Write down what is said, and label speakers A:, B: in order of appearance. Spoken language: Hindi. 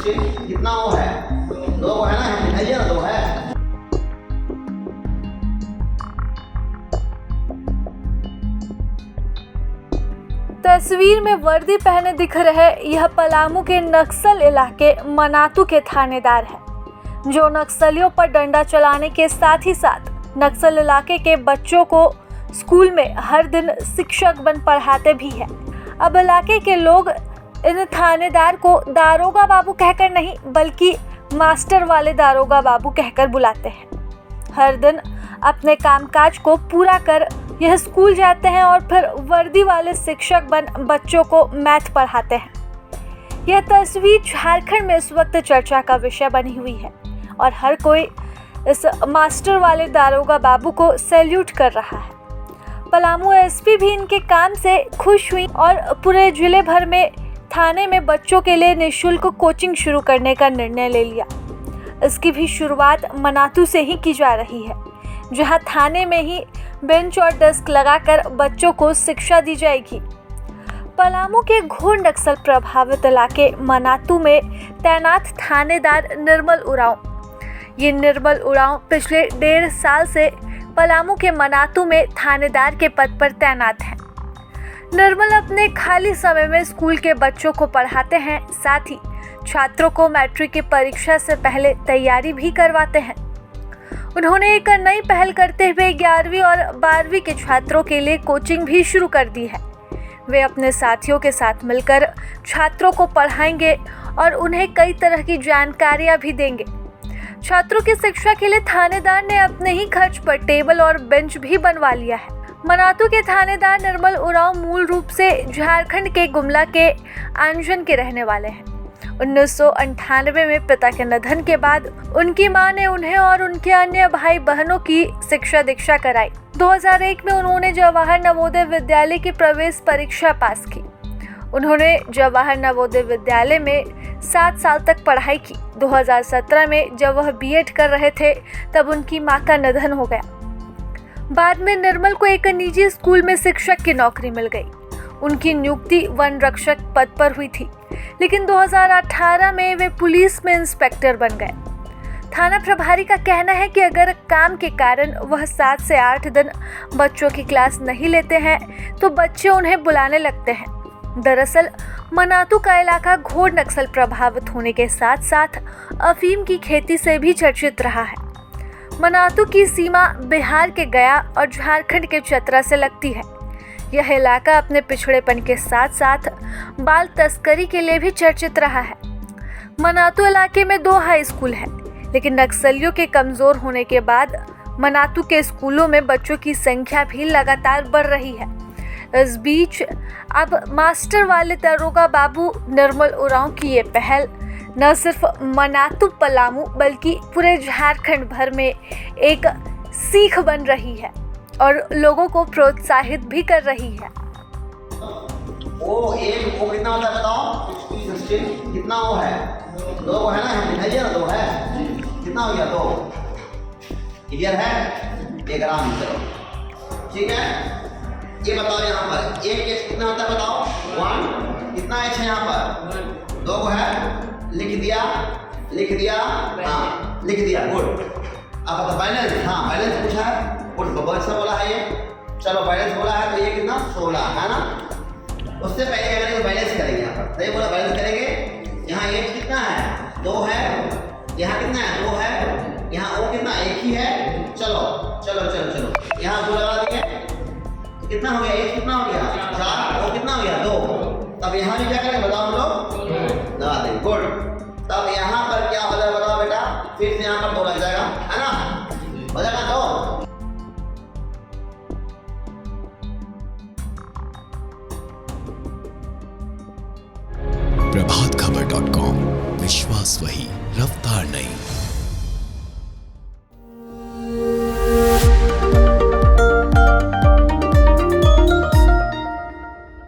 A: कितना वो है? 2 है ना, दिखाइए ना, 2 है।
B: तस्वीर में वर्दी पहने दिख रहे यह पलामू के नक्सल इलाके मनातू के थानेदार हैं, जो नक्सलियों पर डंडा चलाने के साथ ही साथ नक्सल इलाके के बच्चों को स्कूल में हर दिन शिक्षक बन पढ़ाते भी हैं। अब इलाके के लोग इन थानेदार को दारोगा बाबू कहकर नहीं बल्कि मास्टर वाले दारोगा बाबू कहकर बुलाते हैं। हर दिन अपने कामकाज को पूरा कर यह स्कूल जाते हैं और फिर वर्दी वाले शिक्षक बन बच्चों को मैथ पढ़ाते हैं। यह तस्वीर झारखंड में इस वक्त चर्चा का विषय बनी हुई है और हर कोई इस मास्टर वाले दारोगा बाबू को सैल्यूट कर रहा है। पलामू एसपी भी इनके काम से खुश हुई और पूरे जिले भर में थाने में बच्चों के लिए निःशुल्क कोचिंग शुरू करने का निर्णय ले लिया। इसकी भी शुरुआत मनातू से ही की जा रही है, जहां थाने में ही बेंच और डेस्क लगाकर बच्चों को शिक्षा दी जाएगी। पलामू के घोर नक्सल प्रभावित इलाके मनातू में तैनात थानेदार निर्मल उरांव। ये निर्मल उरांव पिछले 1.5 साल से पलामू के मनातू में थानेदार के पद पर तैनात हैं। निर्मल अपने खाली समय में स्कूल के बच्चों को पढ़ाते हैं, साथ ही छात्रों को मैट्रिक की परीक्षा से पहले तैयारी भी करवाते हैं। उन्होंने एक नई पहल करते हुए 11वीं और 12वीं के छात्रों के लिए कोचिंग भी शुरू कर दी है। वे अपने साथियों के साथ मिलकर छात्रों को पढ़ाएंगे और उन्हें कई तरह की जानकारियां भी देंगे। छात्रों की शिक्षा के लिए थानेदार ने अपने ही खर्च पर टेबल और बेंच भी बनवा लिया है। मनातू के थानेदार निर्मल उरांव मूल रूप से झारखंड के गुमला के आंजन के रहने वाले हैं। 1998 में पिता के निधन के बाद उनकी मां ने उन्हें और उनके अन्य भाई बहनों की शिक्षा दीक्षा कराई। 2001 में उन्होंने जवाहर नवोदय विद्यालय की प्रवेश परीक्षा पास की। उन्होंने जवाहर नवोदय विद्यालय में 7 साल तक पढ़ाई की। 2017 में जब वह बीएड कर रहे थे तब उनकी मां का निधन हो गया। बाद में निर्मल को एक निजी स्कूल में शिक्षक की नौकरी मिल गई। उनकी नियुक्ति वन रक्षक पद पर हुई थी, लेकिन 2018 में वे पुलिस में इंस्पेक्टर बन गए। थाना प्रभारी का कहना है कि अगर काम के कारण वह 7 से 8 दिन बच्चों की क्लास नहीं लेते हैं तो बच्चे उन्हें बुलाने लगते हैं। दरअसल मनातू का इलाका घोर नक्सल प्रभावित होने के साथ साथ अफीम की खेती से भी चर्चित रहा है। मनातू की सीमा बिहार के गया और झारखंड के चतरा से लगती है। यह इलाका अपने पिछड़ेपन के साथ साथ बाल तस्करी के लिए भी चर्चित रहा है। मनातू इलाके में 2 हाई स्कूल हैं, लेकिन नक्सलियों के कमजोर होने के बाद मनातू के स्कूलों में बच्चों की संख्या भी लगातार बढ़ रही है। इस बीच अब मास्टर वाले दारोगा बाबू निर्मल उरांव की ये पहल न सिर्फ मनातू पलामू बल्कि पूरे झारखंड भर में एक सीख बन रही है और लोगों को प्रोत्साहित भी कर रही है।
A: वो कितना होता है बताओ? 16 कितना वो है? 2 है ना, दिखाइए ना, 2 है। कितना हो गया? 2 क्लियर है? एक आराम से चलो, ठीक है। ये बताओ यहाँ पर एक कितना होता है बताओ? 1 कितना एच है यहाँ पर? 2 है। लिख दिया हाँ लिख दिया, गुड। अब बैलेंस, हाँ बैलेंस पूछा है, गुड। बैलेंस बोला है ये, चलो बैलेंस बोला है तो ये कितना? 16 है ना। उससे पहले करेंगे बैलेंस करेंगे, यहाँ पर सही बोला, बैलेंस करेंगे। यहाँ एच कितना है? 2 है। यहाँ कितना है? 2 है। यहाँ ओ कितना? 1 ही है। चलो चलो चलो चलो, यहाँ 2 लगा दिए, कितना हो गया? एच कितना हो गया? 4। ओ कितना हो गया? 2। तब यहाँ भी क्या करेंगे बताओ हम लोग? लगा देंगे, गुड। तब यहाँ पर क्या हो जाएगा बताओ बेटा? फिर से यहाँ पर 2 लग जाएगा, है ना? हो जाएगा 2।
C: प्रभातखबर.com, विश्वास वही, रफ्तार नहीं।